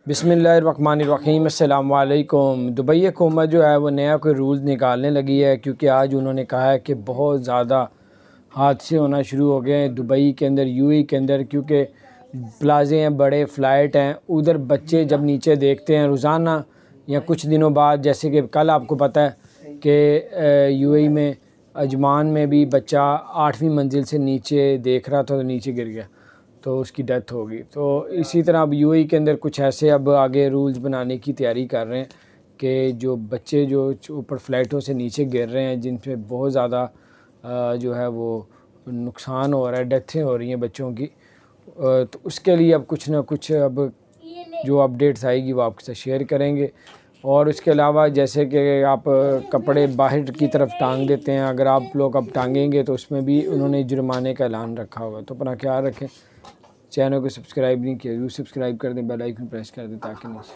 बिस्मिल्लाहिर्रहमानिर्रहीम अस्सलाम वालेकुम। दुबई हुकूमत जो है वो नया कोई रूल्स निकालने लगी है, क्योंकि आज उन्होंने कहा है कि बहुत ज़्यादा हादसे होना शुरू हो गए हैं दुबई के अंदर, यूएई के अंदर, क्योंकि प्लाजे हैं, बड़े फ़्लाइट हैं, उधर बच्चे जब नीचे देखते हैं रोज़ाना या कुछ दिनों बाद, जैसे कि कल आपको पता है कि यूएई में अजमान में भी बच्चा 8वीं मंजिल से नीचे देख रहा था तो नीचे गिर गया तो उसकी डेथ होगी। तो इसी तरह अब यूएई के अंदर कुछ ऐसे अब आगे रूल्स बनाने की तैयारी कर रहे हैं कि जो बच्चे जो ऊपर फ्लाइटों से नीचे गिर रहे हैं, जिन पे बहुत ज़्यादा जो है वो नुकसान हो रहा है, डेथें हो रही हैं बच्चों की, तो उसके लिए अब कुछ ना कुछ अब जो अपडेट्स आएगी वो आपके साथ शेयर करेंगे। और उसके अलावा जैसे कि आप कपड़े बाहर की तरफ टांग देते हैं, अगर आप लोग अब टांगेंगे तो उसमें भी उन्होंने जुर्माने का ऐलान रखा होगा। तो अपना ख्याल रखें। चैनल को सब्सक्राइब नहीं किया, सब्सक्राइब कर दें, बेल आइकन प्रेस कर दें ताकि नहीं